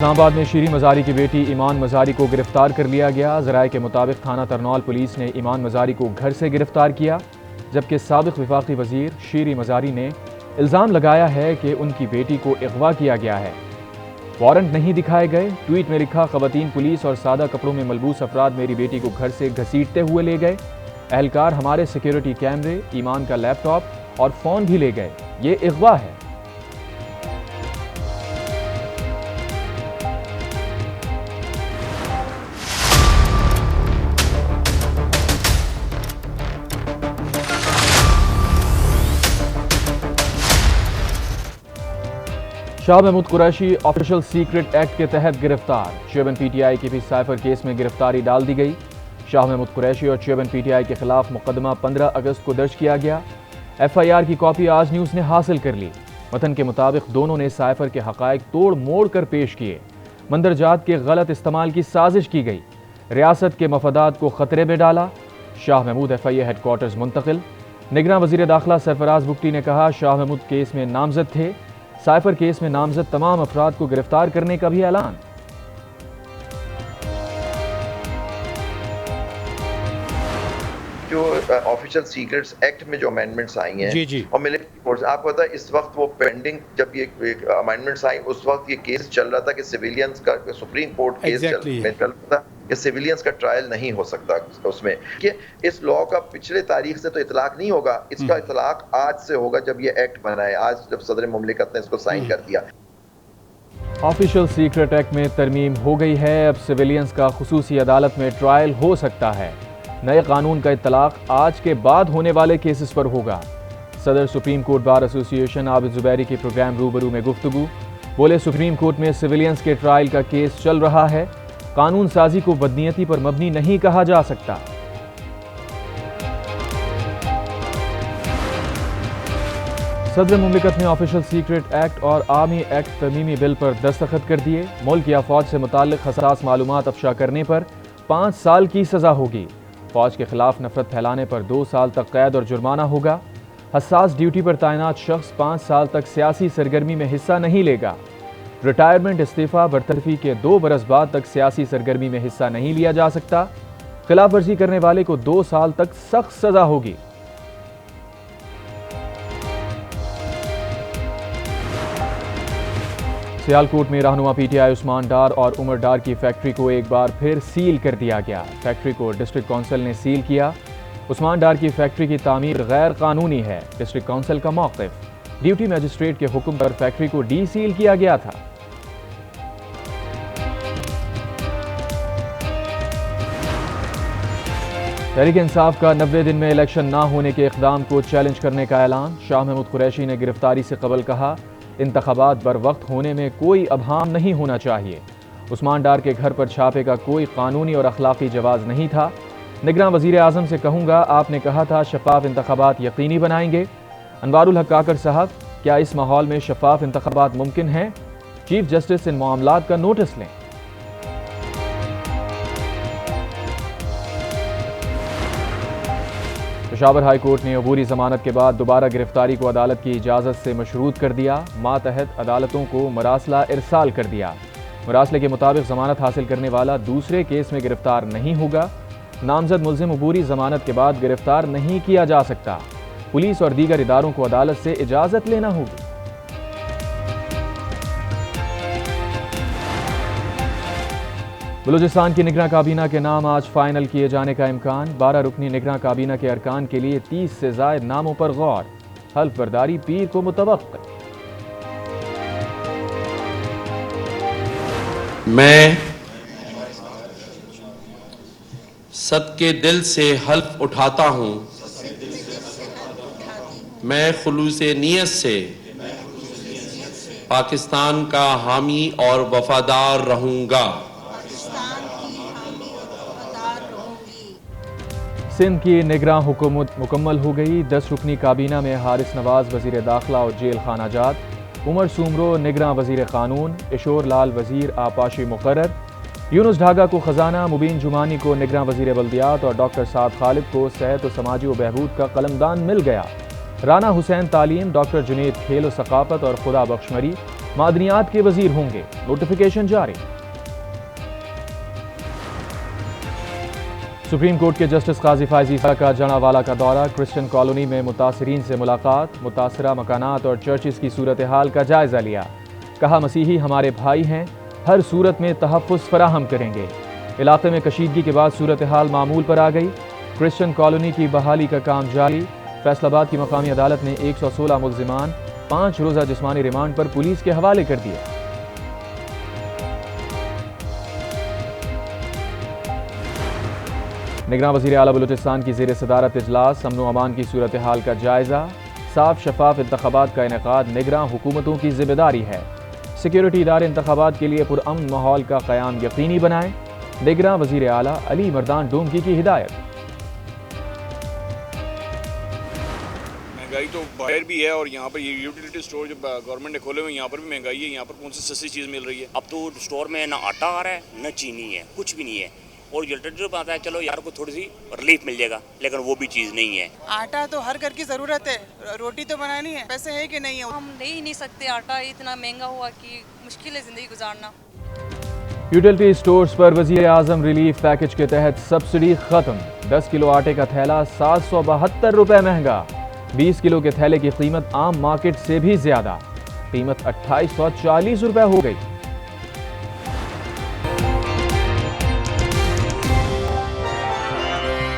इस्लामाबाद में शीरी मज़ारी की बेटी ईमान मज़ारी को गिरफ्तार कर लिया गया। ज़राए के मुताबिक थाना तरनौल पुलिस ने ईमान मज़ारी को घर से गिरफ्तार किया, जबकि साबिक़ वफाकी वज़ीर शीरी मज़ारी ने इल्ज़ाम लगाया है कि उनकी बेटी को अगवा किया गया है। वारंट नहीं दिखाए गए। ट्वीट में लिखा, ख़वातीन पुलिस और सादा कपड़ों में मलबूस अफराद मेरी बेटी को घर से घसीटते हुए ले गए। एहलकार हमारे सिक्योरिटी कैमरे, ईमान का लैपटॉप और फ़ोन भी ले गए। ये अगवा है। Shah Mahmood Qureshi official secret act के तहत गिरफ्तार। चेयरमैन पीटीआई की भी साइफर केस में गिरफ्तारी डाल दी गई। शाह महमूद कुरैशी और चेयरमैन पीटीआई के खिलाफ मुकदमा 15 अगस्त को दर्ज किया गया। एफआईआर की कॉपी आज न्यूज़ ने हासिल कर ली। मतन के मुताबिक दोनों ने साइफर के हकायक तोड़ मोड़ कर पेश किए। मंदरजात के गलत इस्तेमाल की साजिश की गई। रियासत के मफादात को खतरे में डाला। शाह महमूद एफआईए हेडक्वार्टर्स मुंतकिल। निगरान वज़ीर दाखिला सरफराज बुगटी ने कहा, शाह महमूद केस में नामजद थे। साइफर केस में नामजद तमाम अफराद को गिरफ्तार करने का भी ऐलान। जो ऑफिशियल सीक्रेट्स एक्ट में जो अमेंडमेंट्स आई हैं जी। और मिलिट्री कोर्ट्स, आपको पता है इस वक्त वो पेंडिंग, जब ये अमेंडमेंट्स आई उस वक्त ये केस चल रहा था कि सिविलियंस का सुप्रीम कोर्ट केस चल रहा था कि सिविलियंस का ट्रायल नहीं हो सकता उसमें। कि इस लॉ का पिछले तारीख से तो इतलाक नहीं होगा, इसका इतलाक आज से होगा जब ये एक्ट बना है, आज जब सदर मुमलिकत ने इसको साइन कर दिया। ऑफिशियल सीक्रेट एक्ट में तरमीम हो गई है। अब सिविलियंस का खुसूसी अदालत में ट्रायल हो सकता है। नए कानून का इतलाक आज के बाद होने वाले केसेस पर होगा। सदर supreme court bar association Abid Zubairi के प्रोग्राम रूबरू में गुफ्तगू। बोले, सुप्रीम कोर्ट में सिविलियंस के ट्रायल का केस चल रहा है। कानून साजी को बदनीयती पर मबनी नहीं कहा जा सकता। सदर मुमलिकत ने ऑफिशियल सीक्रेट एक्ट और आर्मी एक्ट तरमीमी बिल पर दस्तखत कर दिए। मुल्क या फौज से मुताल्लिक हसास मालूमात अफशा करने पर 5 साल की सजा होगी। फौज के खिलाफ नफरत फैलाने पर 2 साल तक कैद और जुर्माना होगा। हसास ड्यूटी पर तैनात शख्स 5 साल तक सियासी सरगर्मी में हिस्सा नहीं लेगा। रिटायरमेंट, इस्तीफा, बरतरफी के 2 बरस बाद तक सियासी सरगर्मी में हिस्सा नहीं लिया जा सकता। खिलाफ वर्जी करने वाले को 2 साल तक सख्त सजा होगी। सियालकोट में रहनुमा पीटीआई उस्मान डार और उमर डार की फैक्ट्री को एक बार फिर सील कर दिया गया। फैक्ट्री को डिस्ट्रिक्ट काउंसिल ने सील किया। उस्मान डार की फैक्ट्री की तामीर गैर कानूनी है। डिस्ट्रिक्ट काउंसिल का मौक़िफ़, ड्यूटी मजिस्ट्रेट के हुक्म पर फैक्ट्री को डी सील किया गया था। तहरीक इंसाफ का 90 दिन में इलेक्शन ना होने के इक़दाम को चैलेंज करने का ऐलान। शाह महमूद कुरैशी ने गिरफ्तारी से कबल कहा, इंतखाबात बर वक्त होने में कोई अबहाम नहीं होना चाहिए। उस्मान डार के घर पर छापे का कोई कानूनी और अखलाकी जवाज़ नहीं था। निगरान वज़ीर आज़म से कहूँगा, आपने कहा था शफाफ इंतखाबात यकीनी बनाएंगे। अनवारुल हक काकर साहब, क्या इस माहौल में शफाफ इंतखाबात मुमकिन हैं? चीफ जस्टिस इन मामलात का नोटिस लें। पेशावर हाई कोर्ट ने अबूरी जमानत के बाद दोबारा गिरफ्तारी को अदालत की इजाज़त से मशरूत कर दिया। मातहत अदालतों को मरासला इरसाल कर दिया। मरासले के मुताबिक जमानत हासिल करने वाला दूसरे केस में गिरफ्तार नहीं होगा। नामजद मुल्जिम अबूरी जमानत के बाद गिरफ्तार नहीं किया जा सकता। पुलिस और दीगर इदारों को अदालत से इजाज़त लेना होगी। बलूचिस्तान की निगरान काबीना के नाम आज फाइनल किए जाने का इम्कान। 12 रुकनी निगरान काबीना के अरकान के लिए 30 से ज़ायद नामों पर गौर। हल्फ बर्दारी पीर को मुतवक्किल। मैं सदके दिल से हल्फ उठाता हूँ, मैं खुलूसे नियत से पाकिस्तान का हामी और वफादार रहूँगा। सिंध की निगरान हुकूमत मुकम्मल हो गई। 10 रुकनी काबीना में हारिस नवाज वज़ीर दाखिला और जेल खानाजात, उमर सूमरो निगरान वज़ीर कानून, इशोर लाल वज़ीर आपाशी मुकर्रर, यूनुस ढागा को खजाना, मुबीन जुमानी को निगरान वज़ीर बल्दियात और डॉक्टर साद खालिद को सेहत और समाजी व बहबूद का कलमदान मिल गया। राना हुसैन तालीम, डॉक्टर जुनेद खेल व सकाफत और खुदा बख्शमरी, मादनियात के वजीर होंगे, नोटिफिकेशन जारी। सुप्रीम कोर्ट के जस्टिस काजी फायज ईसा का जनावाला का दौरा, क्रिश्चियन कॉलोनी में मुतासरीन से मुलाकात, मुतासरा मकानात और चर्चिस की सूरत हाल का जायजा लिया। कहा मसीही हमारे भाई हैं, हर सूरत में तहफ़्फ़ुज़ फराहम करेंगे। इलाके में कशीदगी के बाद सूरत हाल मामूल पर आ गई। क्रिश्चियन कॉलोनी की बहाली का काम जारी। फैसलाबाद की मकामी अदालत ने 116 मुल्ज़िमान 5 रोज़ा जिस्मानी रिमांड पर पुलिस के हवाले कर दिए। निगरान वज़ीर आला बलूचिस्तान की ज़ेर सदारत इजलास, अमन व अमान की सूरत हाल का जायजा। साफ शफाफ इंतखाबात का इनेकाद निगरान हुकूमतों की जिम्मेदारी है। सिक्योरिटी इदारे इंतखाबात के लिए पुरअमन माहौल का क़याम यकीनी बनाएं। निगरान वज़ीर आला अली मर्दान डोंगी की हिदायत। महंगाई तो बाहर भी है और यहाँ पर ये यूटिलिटी स्टोर जो गवर्नमेंट ने खोले हुए यहाँ पर भी महंगाई है। यहाँ पर कौन सी सस्ती चीज़ मिल रही है? अब तो स्टोर में ना आटा आ रहा है, ना चीनी है, कुछ भी नहीं है। और अल्टरनेटिव आता है, चलो यार को थोड़ी सी रिलीफ मिल जाएगा, लेकिन वो भी चीज़ नहीं है। आटा तो हर घर की ज़रूरत है, रोटी तो बनानी है, पैसे है कि नहीं है? हम ले ही नहीं सकते, आटा इतना महंगा हुआ कि मुश्किल है ज़िंदगी गुजारना। यूटिलिटी स्टोर्स पर वज़ीर आज़म रिलीफ पैकेज के तहत सब्सिडी खत्म। 10 किलो आटे का थैला 772 रुपए महंगा। 20 किलो के थैले की कीमत आम मार्केट से भी ज्यादा, कीमत 2840 रुपए हो गई।